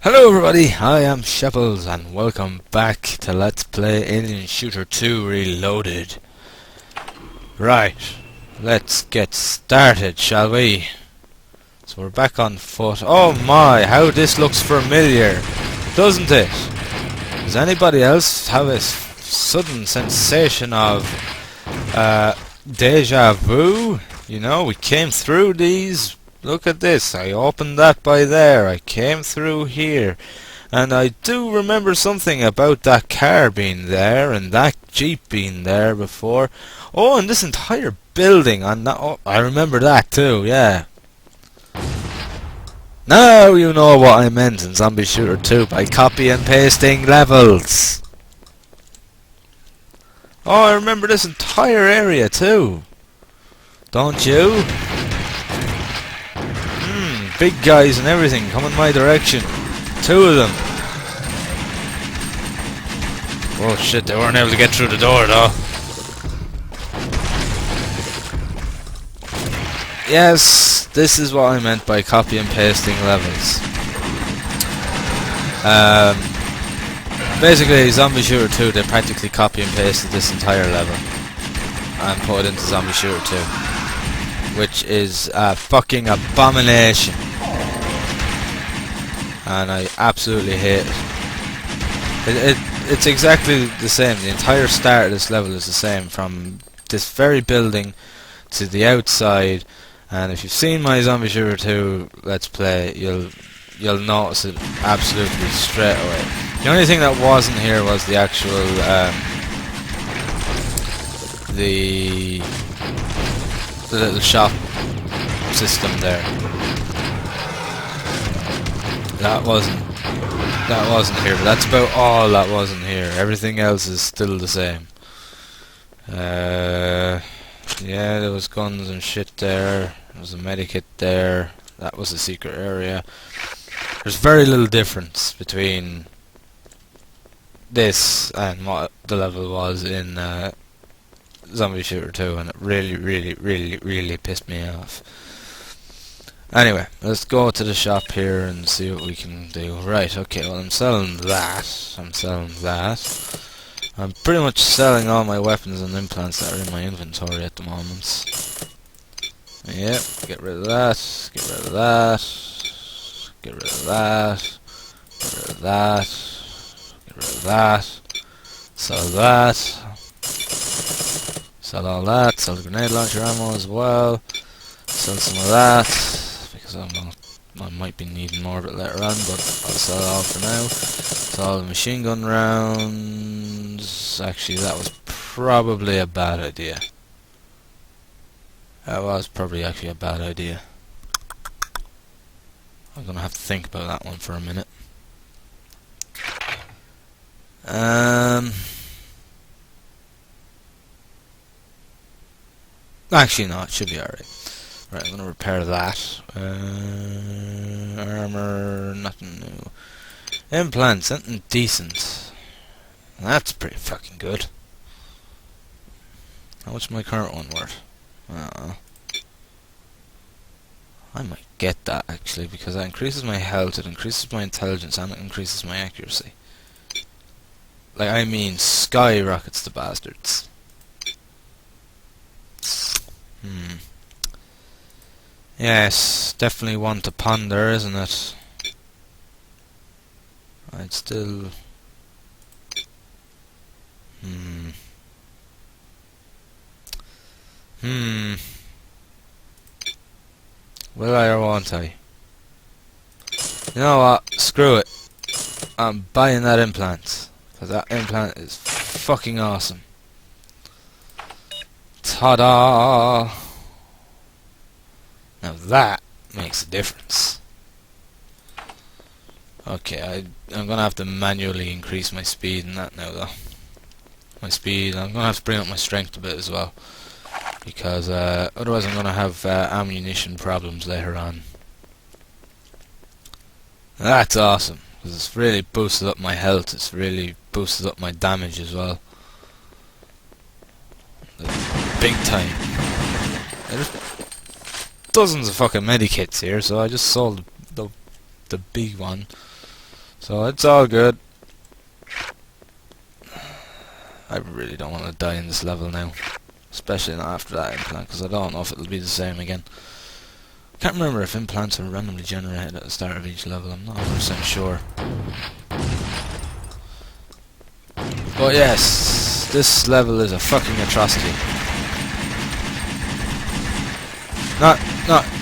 Hello everybody, I am Shepels and welcome back to Let's Play Alien Shooter 2 Reloaded. Right, let's get started, shall we? So we're back on foot. Oh my, how this looks familiar, doesn't it? Does anybody else have a sudden sensation of deja vu? You know, we came through these. Look at this, I opened that by there, I came through here, and I do remember something about that car being there, and that jeep being there before. Oh, and this entire building on that, oh, I remember that too, yeah. Now you know what I meant in Zombie Shooter 2 by copy and pasting levels. Oh, I remember this entire area too. Don't you? Big guys and everything coming my direction. Two of them. Oh shit, they weren't able to get through the door though. Yes, this is what I meant by copy and pasting levels. Basically, Zombie Shooter 2, they practically copy and pasted this entire level and put it into Zombie Shooter 2, which is a fucking abomination. And I absolutely hate it. It's exactly the same. The entire start of this level is the same, from this very building to the outside. And if you've seen my Zombie Shooter 2 Let's Play, you'll notice it absolutely straight away. The only thing that wasn't here was the actual the little shop system there. That wasn't here, but that's about all that wasn't here. Everything else is still the same. Yeah, there was guns and shit there. There was a medikit there. That was a secret area. There's very little difference between this and what the level was in Zombie Shooter 2, and it really pissed me off. Anyway, let's go to the shop here and see what we can do. Right, okay, well I'm selling that. I'm pretty much selling all my weapons and implants that are in my inventory at the moment. Yep, get rid of that, get rid of that, get rid of that, get rid of that, get rid of that, sell that, sell all that, sell the grenade launcher ammo as well, sell some of that. I might be needing more of it later on, but I'll sell it all for now. Sell all the machine gun rounds. Actually, that was probably a bad idea. That was probably actually a bad idea. I'm gonna have to think about that one for a minute. Actually, no, it should be alright. Right, I'm gonna repair that. Armor, nothing new. Implants, something decent. That's pretty fucking good. How much is my current one worth? I might get that actually, because that increases my health, it increases my intelligence, and it increases my accuracy. Like, I mean, skyrockets the bastards. Yes, definitely one to ponder, isn't it? I'd still... Will I or won't I? You know what? Screw it. I'm buying that implant. Because that implant is fucking awesome. Ta-da! Now that makes a difference. Okay, I'm gonna have to manually increase my speed in that now though. My speed, I'm gonna have to bring up my strength a bit as well. Because otherwise I'm gonna have ammunition problems later on. That's awesome, because it's really boosted up my health, it's really boosted up my damage as well. Big time. Dozens of fucking medikits here, so I just sold the big one. So it's all good. I really don't want to die in this level now. Especially not after that implant, because I don't know if it'll be the same again. Can't remember if implants are randomly generated at the start of each level, I'm not 100% sure. But yes, this level is a fucking atrocity. Not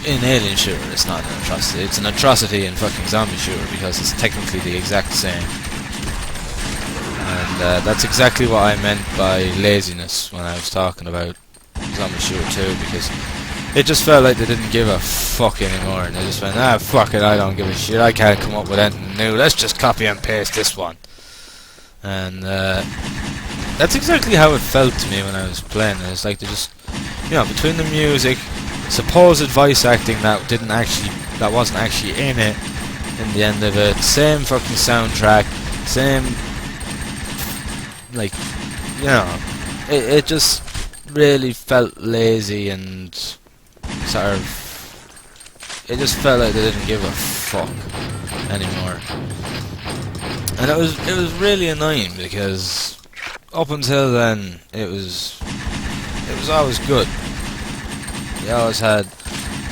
in Alien Shooter, it's not an atrocity. It's an atrocity in fucking Zombie Shooter because it's technically the exact same. And that's exactly what I meant by laziness when I was talking about Zombie Shooter 2, because it just felt like they didn't give a fuck anymore, and they just went, ah, fuck it, I don't give a shit, I can't come up with anything new, let's just copy and paste this one. And that's exactly how it felt to me when I was playing it. It's like they just, you know, between the music, supposed voice acting that wasn't actually in it, in the end of it, same fucking soundtrack, same, like, you know, it just really felt lazy and sort of, it just felt like they didn't give a fuck anymore. And it was really annoying because up until then it was always good. You always had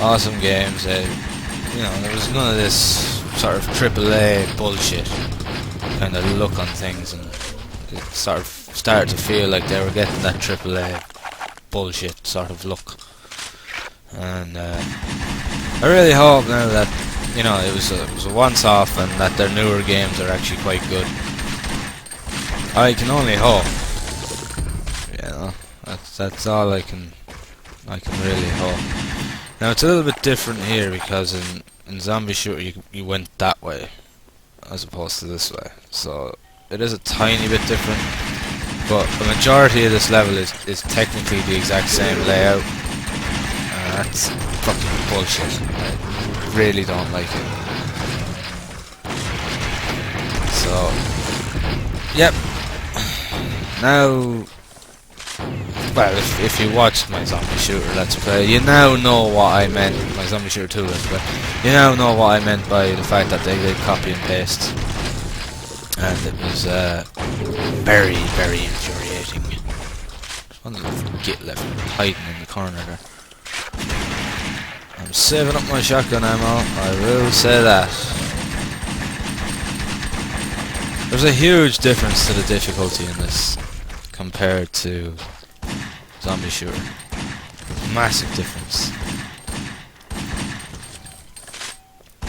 awesome games. You know, there was none of this sort of AAA bullshit kind of look on things, and it sort of started to feel like they were getting that AAA bullshit sort of look. And I really hope now that, you know, it was a once-off and that their newer games are actually quite good. I can only hope. You know, that's all I can really hope. Now it's a little bit different here because in Zombie Shooter you went that way as opposed to this way, so it is a tiny bit different. But the majority of this level is technically the exact same layout. That's fucking bullshit. I really don't like it. So, yep. Now, well, if you watched my Zombie Shooter Let's Play, you now know what I meant. My Zombie Shooter 2 Let's Play. You now know what I meant by the fact that they did copy and paste. And it was very, very infuriating. There's one little git left hiding in the corner there. I'm saving up my shotgun ammo, I will say that. There's a huge difference to the difficulty in this compared to Zombie Shooter. Massive difference.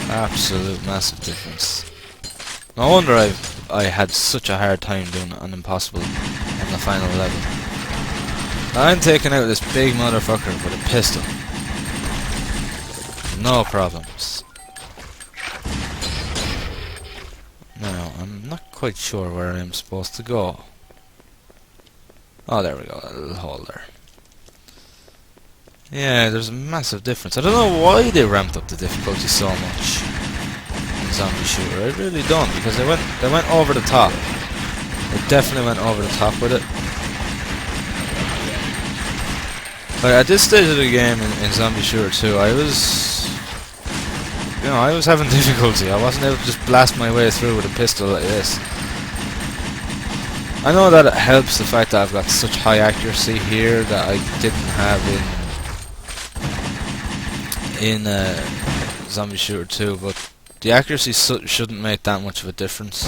Absolute massive difference. No wonder I had such a hard time doing it on Impossible on the final level. I'm taking out this big motherfucker with a pistol. No problems. Now, I'm not quite sure where I'm supposed to go. Oh, there we go, a little hole there. Yeah, there's a massive difference. I don't know why they ramped up the difficulty so much in Zombie Shooter. I really don't, because they went over the top. They definitely went over the top with it. Like, at this stage of the game in Zombie Shooter 2, I was having difficulty. I wasn't able to just blast my way through with a pistol like this. I know that it helps the fact that I've got such high accuracy here that I didn't have in Zombie Shooter 2, but the accuracy shouldn't make that much of a difference.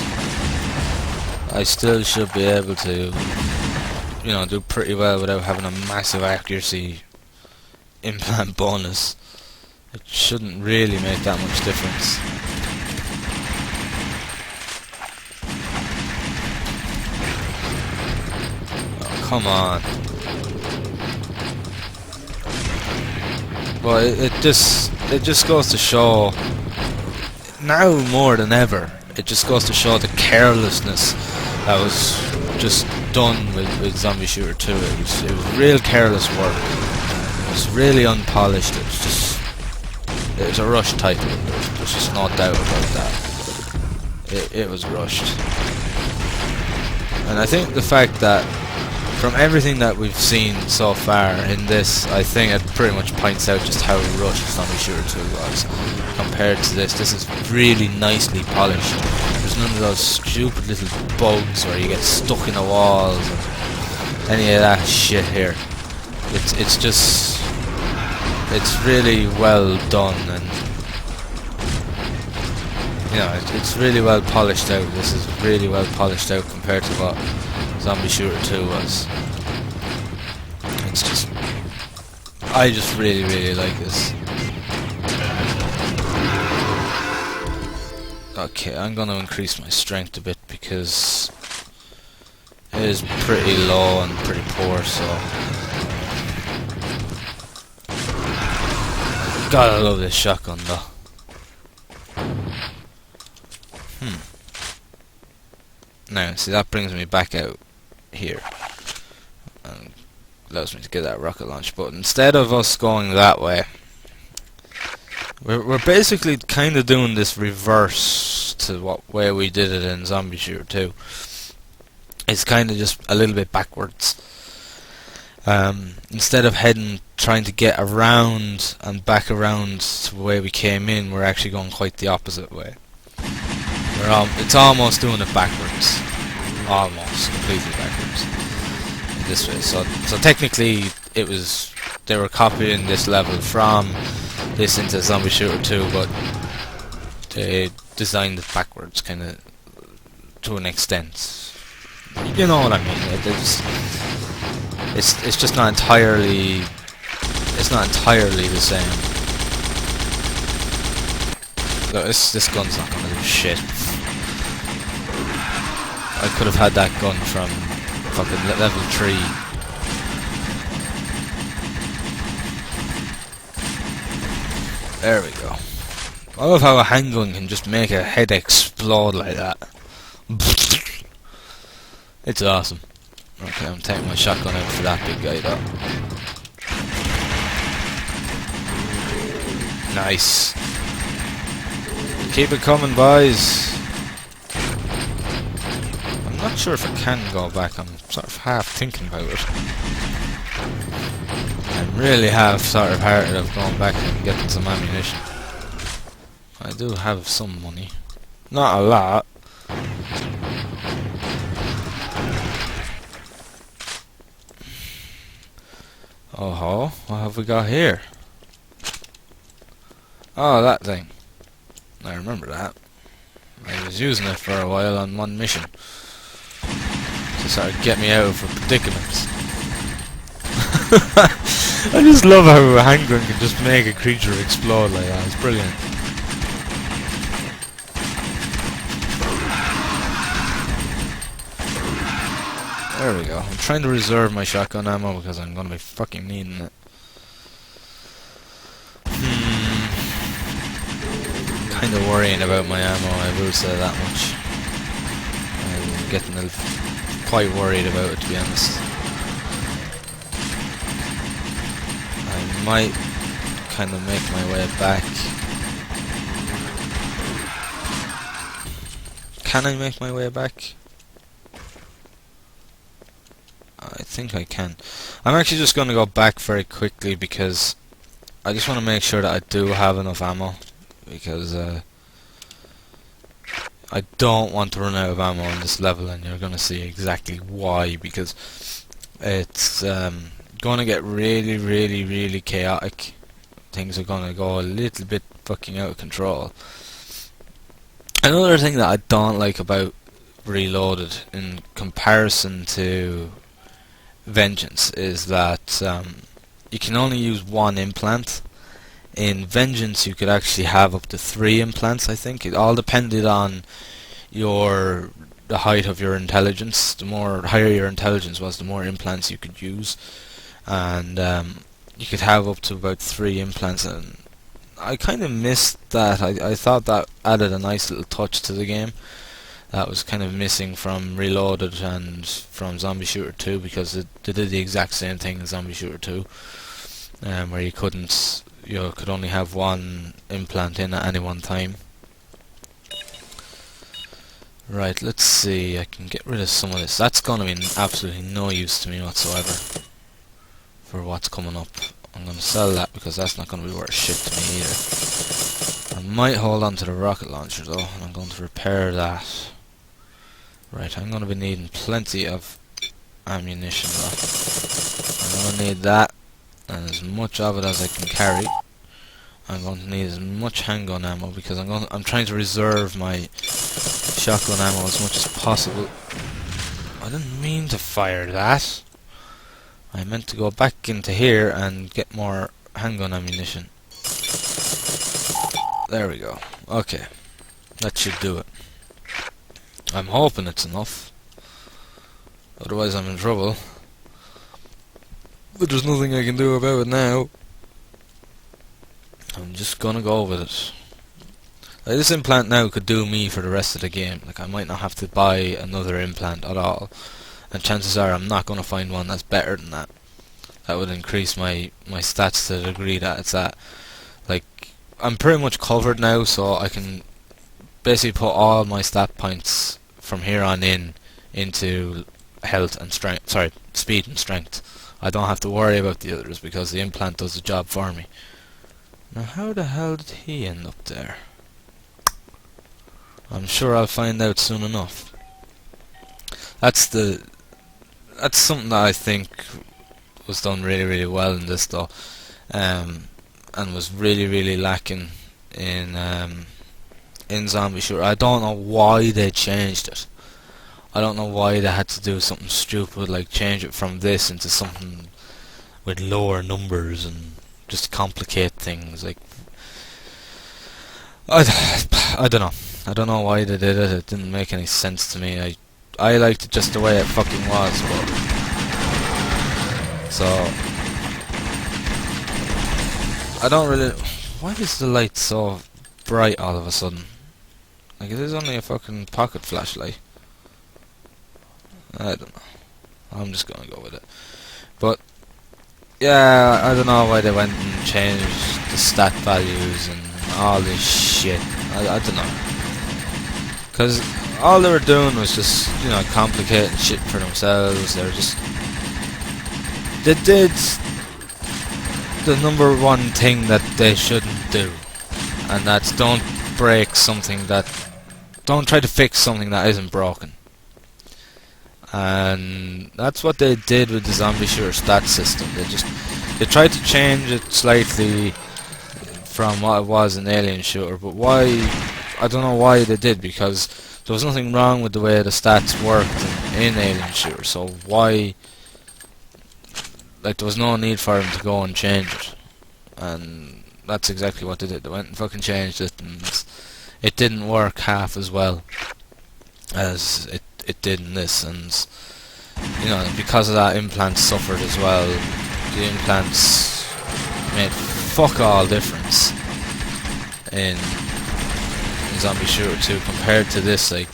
I still should be able to, you know, do pretty well without having a massive accuracy implant bonus. It shouldn't really make that much difference. Oh, come on. Well, it just goes to show, now more than ever, it just goes to show the carelessness that was just done with Zombie Shooter 2. It was real careless work. It was really unpolished. It was a rushed title. There's just no doubt about that. It was rushed. And I think the fact that from everything that we've seen so far in this, I think it pretty much points out just how rushed Zombie Shooter 2 was compared to this. This is really nicely polished. There's none of those stupid little bugs where you get stuck in the walls or any of that shit here. It's just, it's really well done, and you know, it's really well polished out. This is really well polished out compared to what Zombie Shooter 2 was. It's just, I just really like this. Okay, I'm gonna increase my strength a bit because it is pretty low and pretty poor, so gotta love this shotgun though. Now, see, that brings me back out here and allows me to get that rocket launch. But instead of us going that way, we're basically kind of doing this reverse to what way we did it in Zombie Shooter 2. It's kind of just a little bit backwards. Instead of trying to get around and back around to the way we came in, we're actually going quite the opposite way. It's almost doing it backwards. Almost completely backwards. In this way. So technically they were copying this level from this into Zombie Shooter 2, but they designed it backwards, kind of, to an extent. You know what I mean? It's just not entirely. It's not entirely the same. Look, this gun's not gonna do shit. I could have had that gun from fucking level 3. There we go. I love how a handgun can just make a head explode like that. It's awesome. Okay, I'm taking my shotgun out for that big guy though. Nice. Keep it coming, boys. I'm not sure if I can go back. I'm sort of half thinking about it. I'm really half sort of hearted of going back and getting some ammunition. I do have some money. Not a lot. Oh ho, what have we got here? Oh, that thing. I remember that. I was using it for a while on one mission to sort of get me out of predicaments. I just love how a handgun can just make a creature explode like that. It's brilliant. There we go. I'm trying to reserve my shotgun ammo because I'm gonna be fucking needing it. Kinda worrying about my ammo, I will say that much. I'm getting quite worried about it, to be honest. I might kind of make my way back. Can I make my way back? I think I can. I'm actually just going to go back very quickly because I just want to make sure that I do have enough ammo, because I don't want to run out of ammo on this level, and you're going to see exactly why, because it's going to get really chaotic. Things are going to go a little bit fucking out of control. Another thing that I don't like about Reloaded in comparison to Vengeance is that you can only use one implant. In Vengeance you could actually have up to 3 implants, I think. It all depended on the height of your intelligence. The more higher your intelligence was, the more implants you could use. And you could have up to about 3 implants, and I kind of missed that. I thought that added a nice little touch to the game. That was kind of missing from Reloaded and from Zombie Shooter 2, because they did the exact same thing in Zombie Shooter 2, where you could only have 1 implant in at any one time. Right, let's see, I can get rid of some of this. That's going to be absolutely no use to me whatsoever for what's coming up. I'm going to sell that because that's not going to be worth shit to me either. might hold on to the rocket launcher though, and I'm going to repair that. Right, I'm going to be needing plenty of ammunition though. I'm going to need that, and as much of it as I can carry. I'm going to need as much handgun ammo because I'm trying to reserve my shotgun ammo as much as possible. I didn't mean to fire that. I meant to go back into here and get more handgun ammunition. There we go. Okay. That should do it. I'm hoping it's enough. Otherwise I'm in trouble. But there's nothing I can do about it now. I'm just gonna go with it. Like, this implant now could do me for the rest of the game. Like, I might not have to buy another implant at all. And chances are I'm not gonna find one that's better than that. That would increase my stats to the degree that it's at. Like, I'm pretty much covered now, so I can basically put all my stat points from here on into health and strength. Sorry, speed and strength. I don't have to worry about the others because the implant does the job for me. Now, how the hell did he end up there? I'm sure I'll find out soon enough. That's something that I think was done really well in this though, and was really lacking in Zombie Shooter. I don't know why they changed it. I don't know why they had to do something stupid like change it from this into something with lower numbers and just complicate things. Like, I don't know. I don't know why they did it. It didn't make any sense to me. I liked it just the way it fucking was, but so I don't really. Why is the light so bright all of a sudden? Like, it is only a fucking pocket flashlight. I don't know. I'm just gonna go with it. But yeah, I don't know why they went and changed the stat values and all this shit. I don't know. Because all they were doing was just, you know, complicating shit for themselves. They did the number one thing that they shouldn't do. And that's don't try to fix something that isn't broken. And that's what they did with the Zombie Shooter stat system. They tried to change it slightly from what it was in Alien Shooter, but why? I don't know why they did, because there was nothing wrong with the way the stats worked in Alien Shooter, so why? Like, there was no need for them to go and change it, and that's exactly what they did. They went and fucking changed it, and it didn't work half as well as it did in this, and you know, because of that, implants suffered as well. The implants made fuck all difference in Zombie Shooter 2 compared to this. Like,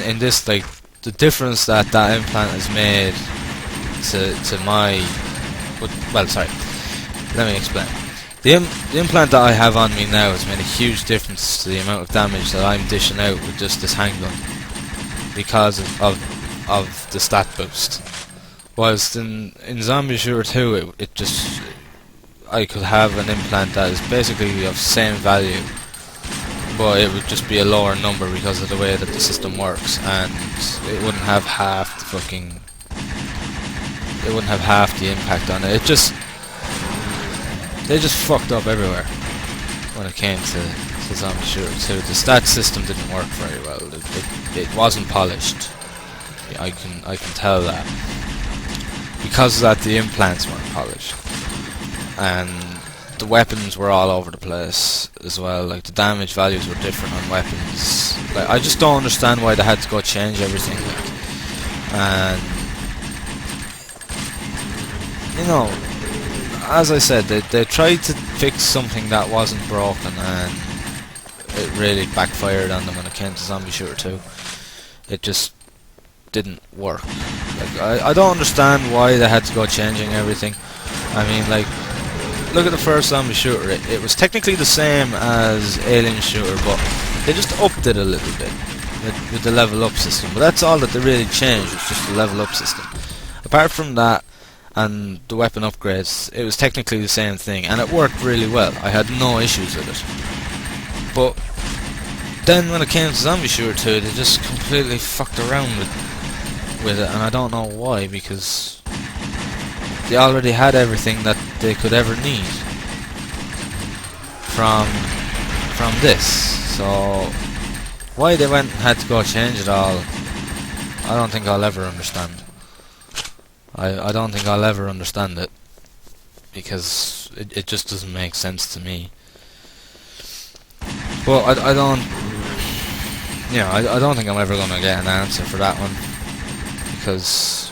in this, like, the difference that implant has made to my, well, sorry, let me explain. The implant that I have on me now has made a huge difference to the amount of damage that I'm dishing out with just this handgun, because of the stat boost. Whilst in Zombie Shooter 2, it just, I could have an implant that is basically of same value, but it would just be a lower number because of the way that the system works, and it wouldn't have half the impact on it. They just fucked up everywhere when it came to Zombie Shooter 2. The stat system didn't work very well. It wasn't polished. I can tell that. Because of that, the implants weren't polished, and the weapons were all over the place as well. Like, the damage values were different on weapons. Like, I just don't understand why they had to go change everything. Like, and you know, as I said, they tried to fix something that wasn't broken, and it really backfired on them when it came to Zombie Shooter 2. It just didn't work. Like, I don't understand why they had to go changing everything. I mean, like, look at the first Zombie Shooter. It was technically the same as Alien Shooter, but they just upped it a little bit with the level up system. But that's all that they really changed, was just the level up system. Apart from that, and the weapon upgrades, it was technically the same thing, and it worked really well. I had no issues with it. But then when it came to Zombie Shooter 2, they just completely fucked around with it, and I don't know why, because they already had everything that they could ever need from this. So why they went and had to go change it all, I don't think I'll ever understand. I don't think I'll ever understand it, because it just doesn't make sense to me. But I don't, I don't think I'm ever gonna get an answer for that one, because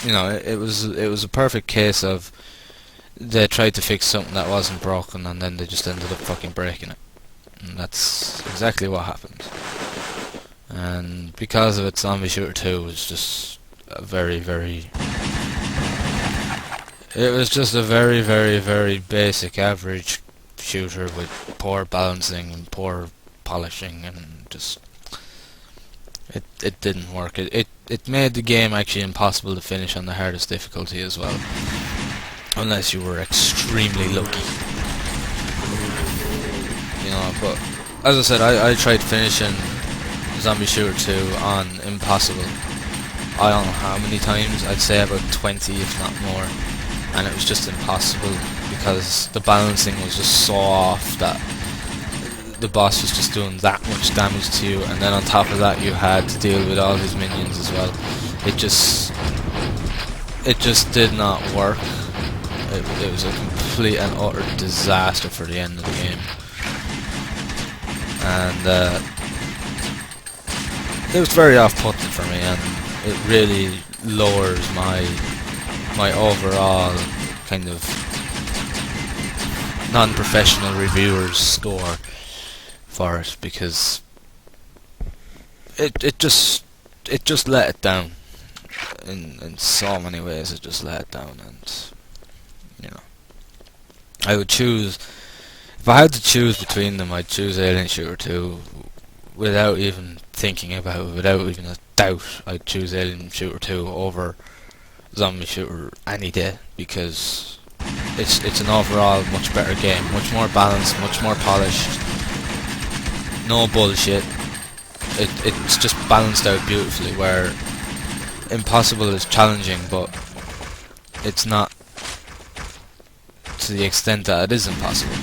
it was a perfect case of they tried to fix something that wasn't broken, and then they just ended up fucking breaking it, and that's exactly what happened. And because of it, Zombie Shooter 2 was just a very, very basic, average shooter with poor balancing and poor polishing, and just it didn't work. It made the game actually impossible to finish on the hardest difficulty as well, unless you were extremely lucky. But as I said, I tried finishing Zombie Shooter 2 on impossible. I don't know how many times, I'd say about 20 if not more, and it was just impossible because the balancing was just so off that the boss was just doing that much damage to you, and then on top of that you had to deal with all his minions as well. It just did not work. It was a complete and utter disaster for the end of the game, and it was very off-putting for me, and it really lowers my overall kind of non-professional reviewer's score for it, because it just let it down in so many ways. It just let it down, and I would choose, if I had to choose between them, I'd choose Alien Shooter 2 without even thinking about it, without even a doubt. I'd choose Alien Shooter 2 over Zombie Shooter any day, because it's an overall much better game, much more balanced, much more polished, no bullshit. It's just balanced out beautifully, where Impossible is challenging, but it's not to the extent that it is impossible.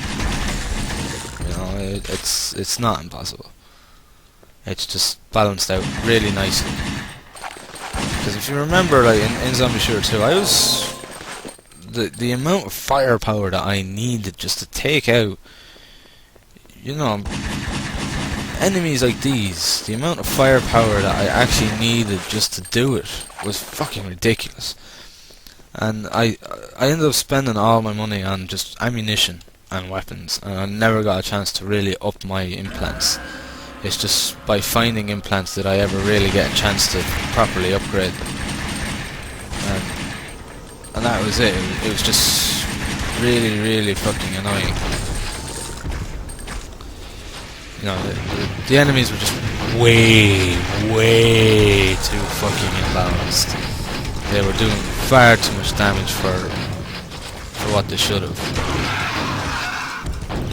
It's not impossible. It's just balanced out really nicely. Because if you remember, like in Zombie Shooter 2, I was the amount of firepower that I needed just to take out, enemies like these, the amount of firepower that I actually needed just to do it was fucking ridiculous. And I ended up spending all my money on just ammunition and weapons, and I never got a chance to really up my implants. It's just by finding implants did I ever really get a chance to properly upgrade them. And that was it. It was just really, really fucking annoying. The enemies were just way, way too fucking imbalanced. They were doing far too much damage for what they should have.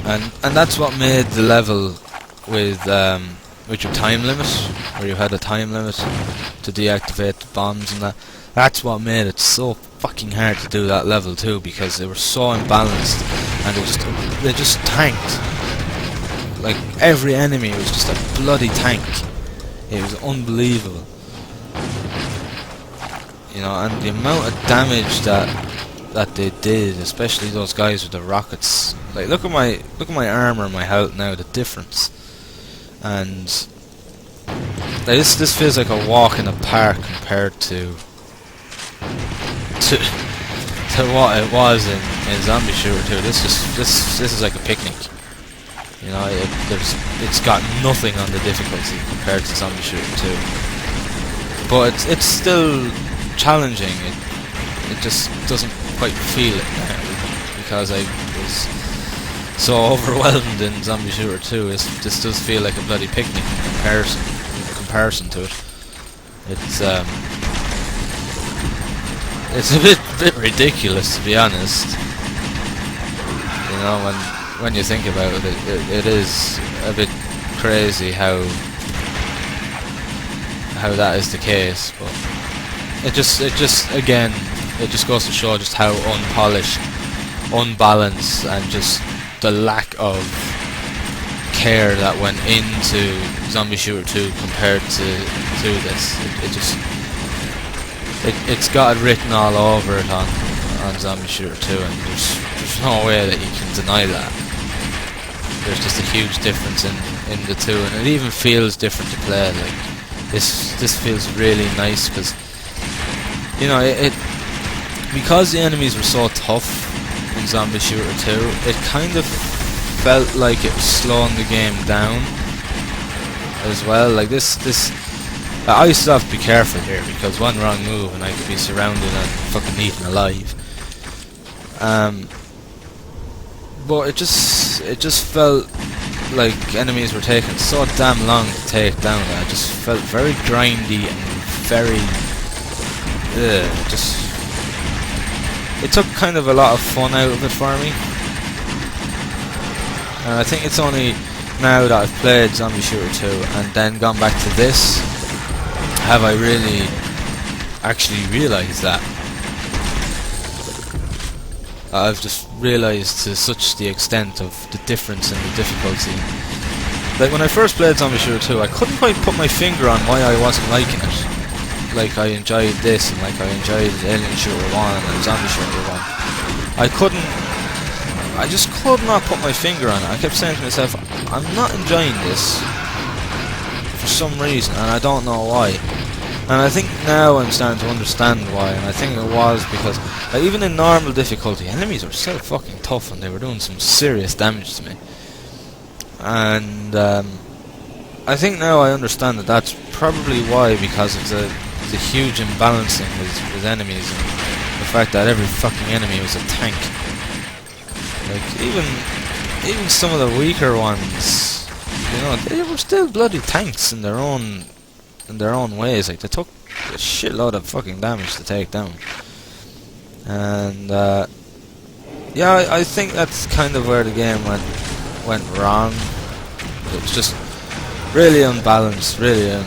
And that's what made the level with your time limit, where you had a time limit to deactivate the bombs and that. That's what made it so fucking hard to do that level too, because they were so imbalanced, and they just tanked. Like every enemy was just a bloody tank. It was unbelievable. And the amount of damage that they did, especially those guys with the rockets. Like look at my armor and my health now, the difference. And like, this feels like a walk in the park compared to what it was in Zombie Shooter 2. This is like a picnic. It's got nothing on the difficulty compared to Zombie Shooter 2. But it's still challenging. It just doesn't quite feel it now, because I was so overwhelmed in Zombie Shooter 2. This does feel like a bloody picnic in comparison to it. It's it's a bit ridiculous, to be honest. You know, when you think about it, it is a bit crazy how that is the case. But it just again, it just goes to show just how unpolished, unbalanced, and just the lack of care that went into Zombie Shooter 2 compared to this. It's got it written all over it on Zombie Shooter 2, and there's no way that you can deny that. There's just a huge difference in the two, and it even feels different to play. Like this feels really nice because, you know, it because the enemies were so tough in Zombie Shooter 2, it kind of felt like it was slowing the game down as well. Like this I still have to be careful here, because one wrong move and I could be surrounded and fucking eaten alive. But it just felt like enemies were taking so damn long to take down that I just felt very grindy and very it took kind of a lot of fun out of it for me. And I think it's only now that I've played Zombie Shooter 2 and then gone back to this have I really actually realised that. I've just realised to such the extent of the difference in the difficulty. Like when I first played Zombie Shooter 2, I couldn't quite put my finger on why I wasn't liking it. Like I enjoyed this, and like I enjoyed Alien Shooter 1 and Zombie Shooter 1. I just could not put my finger on it. I kept saying to myself, I'm not enjoying this for some reason, and I don't know why. And I think now I'm starting to understand why, and I think it was because, like, even in normal difficulty, enemies were still fucking tough and they were doing some serious damage to me. And I think now I understand that that's probably why, because of the huge imbalancing with enemies, and the fact that every fucking enemy was a tank. Like, even some of the weaker ones, you know, they were still bloody tanks in their own ways. Like, they took a shitload of fucking damage to take down. And yeah, I think that's kind of where the game went wrong. It was just really unbalanced, really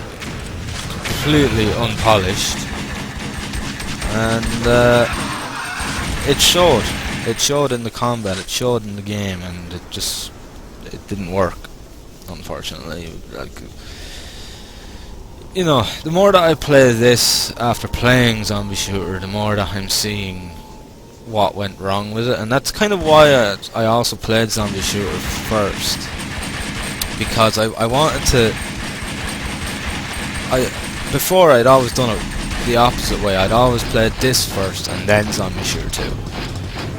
completely unpolished, and it showed. It showed in the combat, it showed in the game, and it didn't work, unfortunately. Like, you know, the more that I play this after playing Zombie Shooter, the more that I'm seeing what went wrong with it, and that's kind of why I also played Zombie Shooter first, because I wanted to. Before I'd always done it the opposite way. I'd always played this first and then Zombie Shooter 2.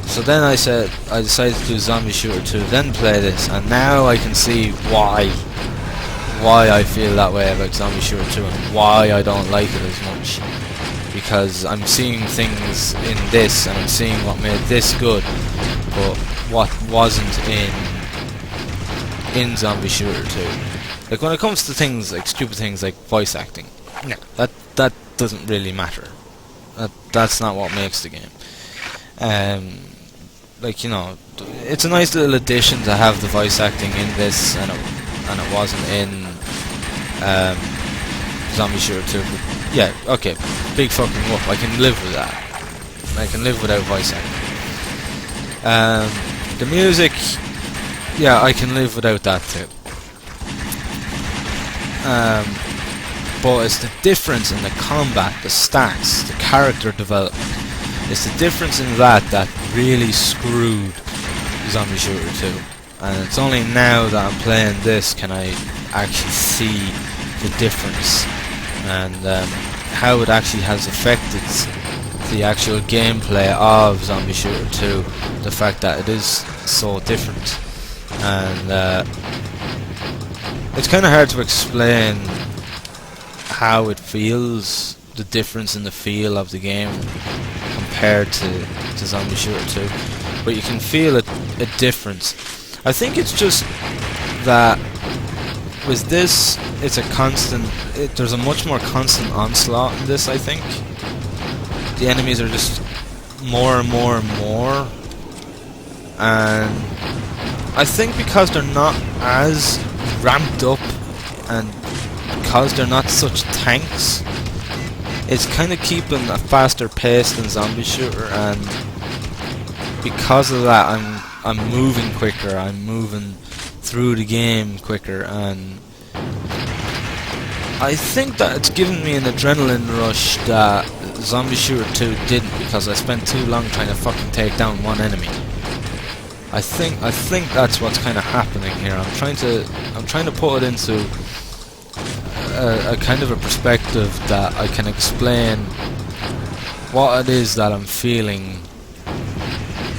So then I decided to do Zombie Shooter 2, then play this, and now I can see why I feel that way about Zombie Shooter 2 and why I don't like it as much. Because I'm seeing things in this, and I'm seeing what made this good, but what wasn't in Zombie Shooter 2. Like, when it comes to things like stupid things like voice acting, no, that doesn't really matter. That's not what makes the game. Like, you know, it's a nice little addition to have the voice acting in this, and it wasn't in Zombie Shooter 2. But yeah, okay, big fucking whoop. I can live with that. I can live without voice acting. The music, yeah, I can live without that too. But it's the difference in the combat, the stats, the character development. It's the difference in that really screwed Zombie Shooter 2. And it's only now that I'm playing this can I actually see the difference, and how it actually has affected the actual gameplay of Zombie Shooter 2. The fact that it is so different. And it's kind of hard to explain how it feels, the difference in the feel of the game compared to Zombie Shooter 2, but you can feel a difference. I think it's just that with this, it's a constant. There's a much more constant onslaught in this, I think. the enemies are just more and more and more, and I think because they're not as ramped up and because they're not such tanks, it's kind of keeping a faster pace than Zombie Shooter, and because of that I'm moving quicker, I'm moving through the game quicker, and I think that it's given me an adrenaline rush that Zombie Shooter 2 didn't, because I spent too long trying to fucking take down one enemy. I think that's what's kind of happening here. I'm trying to put it into a kind of a perspective that I can explain what it is that I'm feeling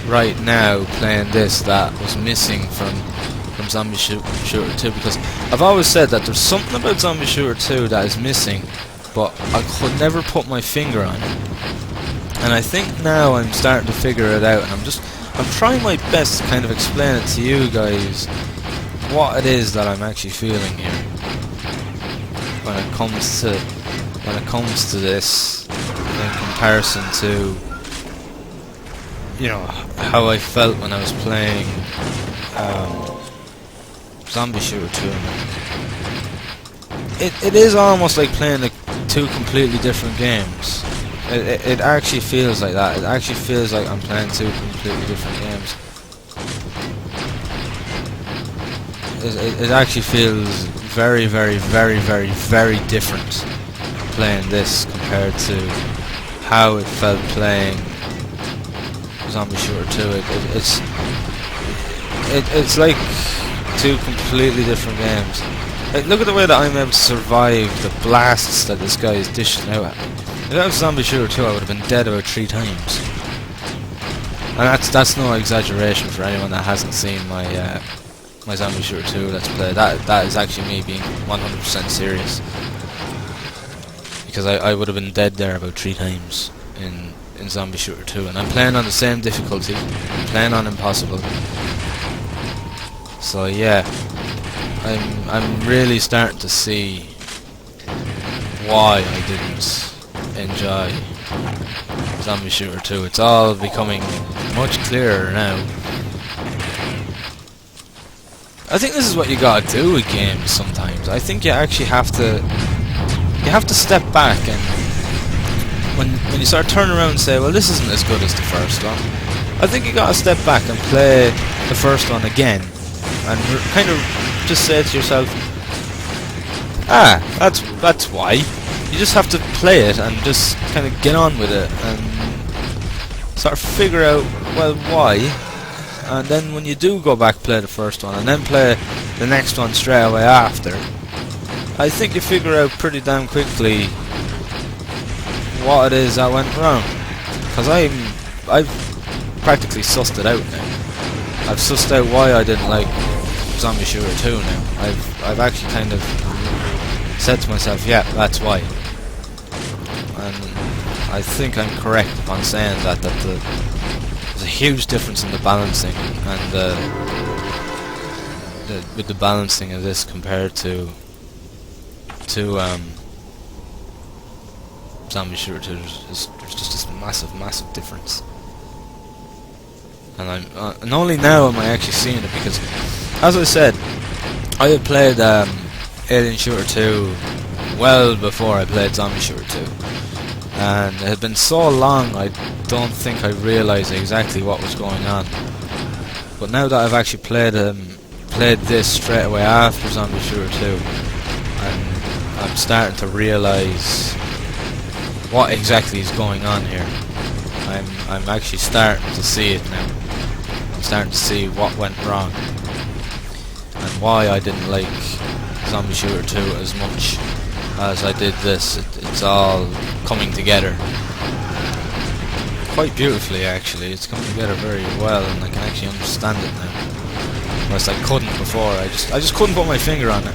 right now playing this that was missing from Zombie Shooter 2, because I've always said that there's something about Zombie Shooter 2 that is missing, but I could never put my finger on it. And I think now I'm starting to figure it out, and I'm trying my best to kind of explain it to you guys what it is that I'm actually feeling here when it comes to this in comparison to, you know, how I felt when I was playing Zombie Shooter 2. It is almost like playing two completely different games. It actually feels like that. It actually feels like I'm playing two completely different games. It actually feels very, very, very, very, very different playing this compared to how it felt playing Zombie Shooter 2. It's like two completely different games. Like, look at the way that I'm able to survive the blasts that this guy is dishing out at me. If that was Zombie Shooter 2, I would have been dead about 3 times. And that's no exaggeration for anyone that hasn't seen my my Zombie Shooter 2 Let's Play. That is actually me being 100% serious. Because I would have been dead there about 3 times in Zombie Shooter 2, and I'm playing on the same difficulty. I'm playing on Impossible. So yeah, I'm really starting to see why I didn't enjoy Zombie Shooter 2. It's all becoming much clearer now. I think this is what you gotta do with games sometimes. I think you actually have to step back, and when you start turning around and say, well, this isn't as good as the first one, I think you gotta step back and play the first one again, and kind of just say to yourself, that's why. You just have to play it and just kind of get on with it and sort of figure out, well, why. And then when you do go back play the first one and then play the next one straight away after, I think you figure out pretty damn quickly what it is that went wrong. Because I've practically sussed it out now. I've sussed out why I didn't like Zombie Shooter 2 now. I've actually kind of said to myself, yeah, that's why. And I think I'm correct upon saying that there's a huge difference in the balancing, and with the balancing of this compared to Zombie Shooter 2, there's just this massive difference. And and only now am I actually seeing it, because, as I said, I had played Alien Shooter 2 well before I played Zombie Shooter 2, and it had been so long I don't think I realised exactly what was going on. But now that I've actually played this straight away after Zombie Shooter 2, I'm starting to realise what exactly is going on here. I'm actually starting to see it now. I'm starting to see what went wrong and why I didn't like Zombie Shooter 2 as much as I did this. It's all coming together quite beautifully, actually. It's coming together very well, and I can actually understand it now, whereas I couldn't before. I just couldn't put my finger on it.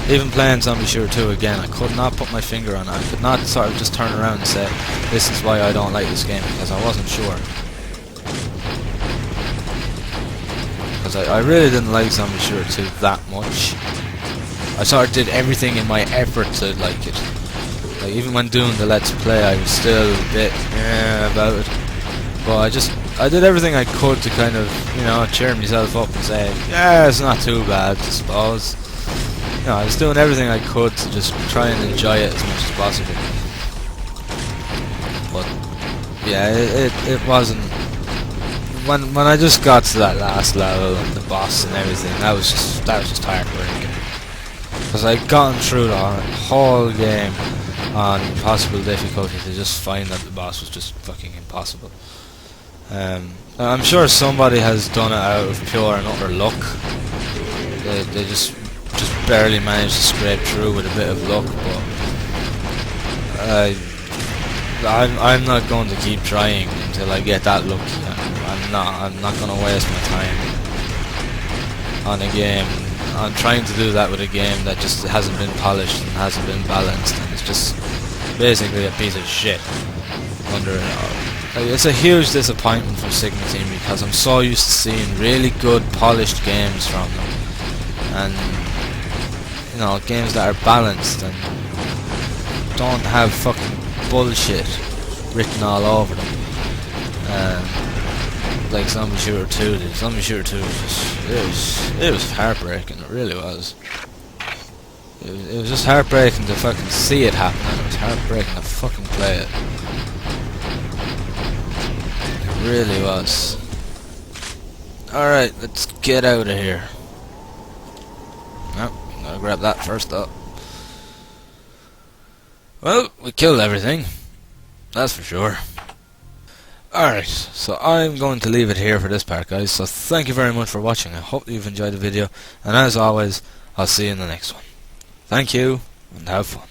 Even playing Zombie Shooter 2 again, I could not put my finger on it. I could not sort of just turn around and say, this is why I don't like this game, because I wasn't sure. Because I really didn't like Zombie Shooter 2 that much. I sort of did everything in my effort to like it. Like, even when doing the Let's Play, I was still a bit about it. But I did everything I could to kind of, you know, cheer myself up and say, yeah, it's not too bad, I suppose. You know, I was doing everything I could to just try and enjoy it as much as possible. But yeah, it wasn't. When I just got to that last level and the boss and everything, that was just heartbreaking. Because I'd gotten through the whole game on impossible difficulty to just find that the boss was just fucking impossible. I'm sure somebody has done it out of pure and utter luck. They just barely managed to scrape through with a bit of luck, but I'm not going to keep trying until I get that lucky. I'm not going to waste my time on a game. I'm trying to do that with a game that just hasn't been polished and hasn't been balanced, and it's just basically a piece of shit under it all. Like, it's a huge disappointment for Sigma Team because I'm so used to seeing really good polished games from them, and you know, games that are balanced and don't have fucking bullshit written all over them. Like Zombie Shooter 2 did. Zombie Shooter 2 was just, it was heartbreaking, it really was. It was just heartbreaking to fucking see it happen, and it was heartbreaking to fucking play it. It really was. Alright, let's get out of here. Nope, gotta grab that first up. Well, we killed everything. That's for sure. Alright, so I'm going to leave it here for this part, guys. So thank you very much for watching. I hope you've enjoyed the video. And as always, I'll see you in the next one. Thank you, and have fun.